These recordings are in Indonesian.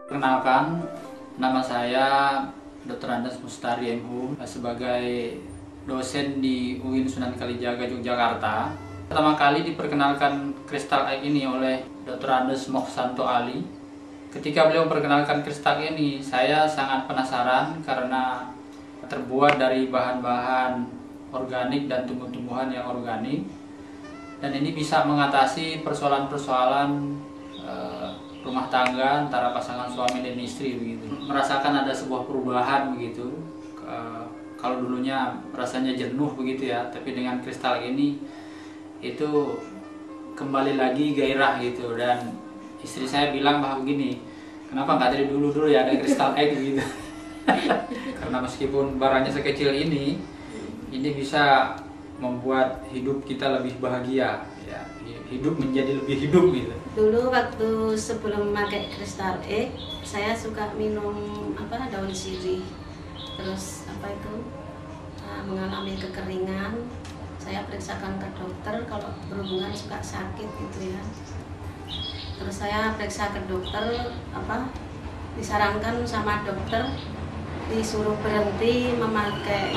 Perkenalkan, nama saya Dr. Andes Mustari MHum sebagai dosen di UIN Sunan Kalijaga, Yogyakarta. Pertama kali diperkenalkan kristal egg ini oleh Dr. Andes Mokhsanto Ali. Ketika beliau memperkenalkan kristal ini, saya sangat penasaran karena terbuat dari bahan-bahan organik dan tumbuh-tumbuhan yang organik. Dan ini bisa mengatasi persoalan-persoalan rumah tangga antara pasangan suami dan istri begitu. Merasakan ada sebuah perubahan begitu. Kalau dulunya rasanya jenuh begitu ya, tapi dengan kristal ini itu kembali lagi gairah gitu. Dan istri saya bilang bahwa begini, kenapa nggak dari dulu ya ada kristal egg gitu. Karena meskipun barangnya sekecil ini bisa membuat hidup kita lebih bahagia ya, hidup menjadi lebih hidup gitu. Dulu waktu sebelum memakai kristal egg, saya suka minum daun sirih. Terus mengalami kekeringan. Saya periksakan ke dokter kalau berhubungan suka sakit gitu ya. Terus saya periksa ke dokter, disarankan sama dokter disuruh berhenti memakai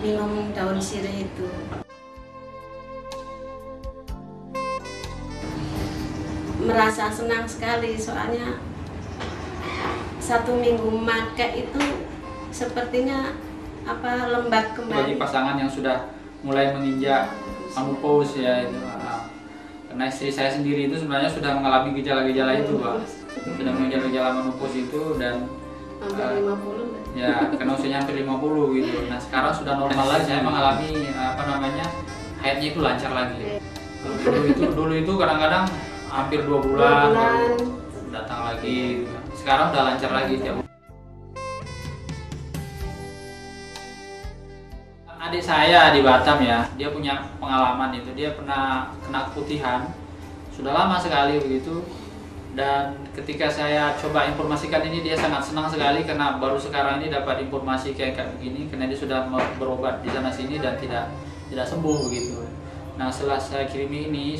minum daun sirih itu. Merasa senang sekali soalnya 1 minggu memakai itu sepertinya lembab kembali. Bagi pasangan yang sudah mulai menginjak menopause ya itu. Karena istri saya sendiri itu sebenarnya sudah mengalami gejala-gejala itu, Pak. Sudah mengalami gejala menopause itu dan hampir 50 ya, karena usianya hampir 50 gitu. Nah, sekarang sudah normal lagi, saya mengalami haidnya itu lancar lagi. Dulu itu kadang-kadang hampir 2 bulan baru datang lagi. Sekarang udah lancar lagi tiap. Adik saya di Batam ya, dia punya pengalaman itu, dia pernah kena keputihan sudah lama sekali begitu. Dan ketika saya coba informasikan ini, dia sangat senang sekali karena baru sekarang ini dapat informasi kayak begini, karena dia sudah berobat di sana sini dan tidak sembuh begitu. Nah, setelah saya kirimi ini,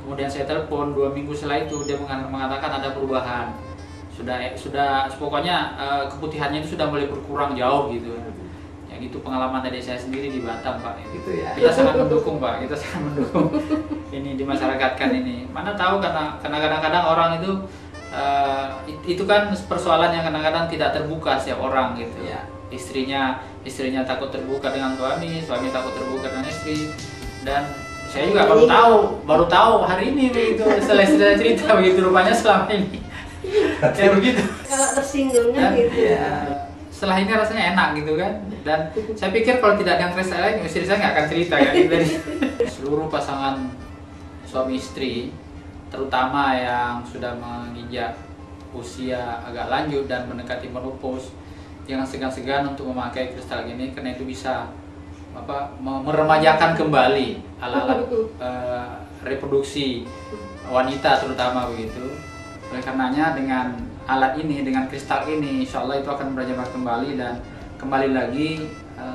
kemudian saya telepon 2 minggu setelah itu, dia mengatakan ada perubahan. Sudah pokoknya keputihannya itu sudah mulai berkurang jauh gitu. Ya gitu pengalaman dari saya sendiri di Batam, Pak. Gitu ya. Kita sangat mendukung, Pak. Kita sangat mendukung ini dimasyarakatkan ini. Mana tahu karena kadang-kadang orang itu kan persoalan yang kadang-kadang tidak terbuka setiap orang gitu. Ya. Istrinya takut terbuka dengan suami takut terbuka dengan istri. Dan saya juga baru tahu hari ini begitu, setelah istri cerita begitu, rupanya selama ini kayak begitu. Kalau tersinggungnya gitu. Ya. Setelah ini rasanya enak gitu kan. Dan saya pikir kalau tidak ada kristal egg, istri saya nggak akan cerita kan. Dari seluruh pasangan suami istri, terutama yang sudah menginjak usia agak lanjut dan mendekati menopause, jangan segan-segan untuk memakai kristal ini karena itu bisa meremajakan kembali alat-alat reproduksi wanita terutama begitu. Oleh karenanya dengan alat ini, dengan kristal ini, insya Allah itu akan meremajakan kembali dan kembali lagi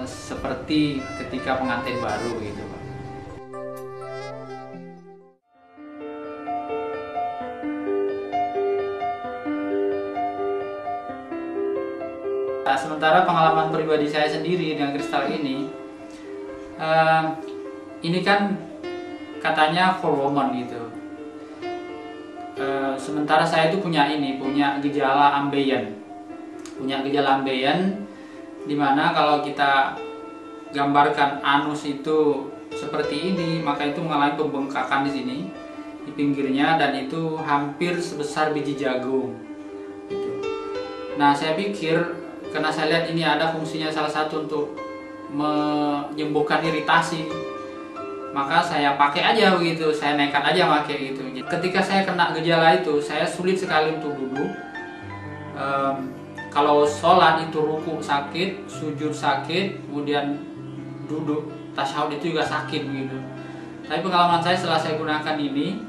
seperti ketika pengantin baru gitu, Pak. Nah, sementara pengalaman pribadi saya sendiri dengan kristal ini kan katanya for woman gitu. Sementara saya itu punya gejala ambeien. Dimana kalau kita gambarkan anus itu seperti ini, maka itu mengalami pembengkakan di sini, di pinggirnya, dan itu hampir sebesar biji jagung. Gitu. Nah, saya pikir karena saya lihat ini ada fungsinya salah satu untuk menyembuhkan iritasi, maka saya pakai aja begitu, saya nekat aja pakai gitu. Ketika saya kena gejala itu, saya sulit sekali untuk duduk. Kalau sholat itu ruku sakit, sujud sakit, kemudian duduk tasyahud itu juga sakit begitu. Tapi pengalaman saya setelah saya gunakan ini,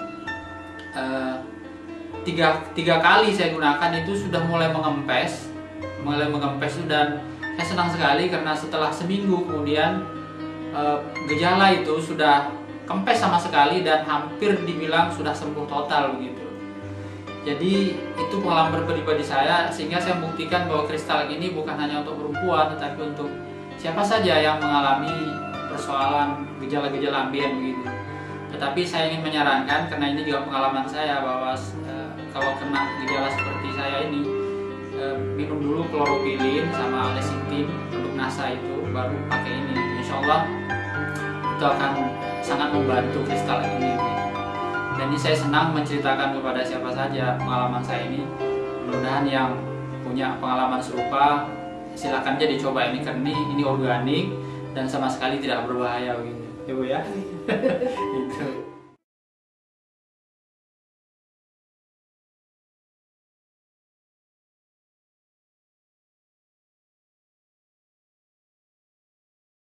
tiga kali saya gunakan itu sudah mulai mengempes itu, dan saya senang sekali karena setelah seminggu kemudian gejala itu sudah kempes sama sekali dan hampir dibilang sudah sembuh total begitu. Jadi itu pengalaman pribadi saya, sehingga saya membuktikan bahwa kristal ini bukan hanya untuk perempuan, tetapi untuk siapa saja yang mengalami persoalan gejala-gejala ambien begitu. Tetapi saya ingin menyarankan, karena ini juga pengalaman saya, bahwa kalau kena gejala seperti saya ini, minum dulu kloropilin sama lecithin untuk NASA itu, baru pakai ini. Insya Allah itu akan sangat membantu kristal ini. Dan ini saya senang menceritakan kepada siapa saja pengalaman saya ini. Mudah-mudahan yang punya pengalaman serupa silakan aja dicoba ini, karena ini organik dan sama sekali tidak berbahaya gitu. Ya Bu ya. Itu.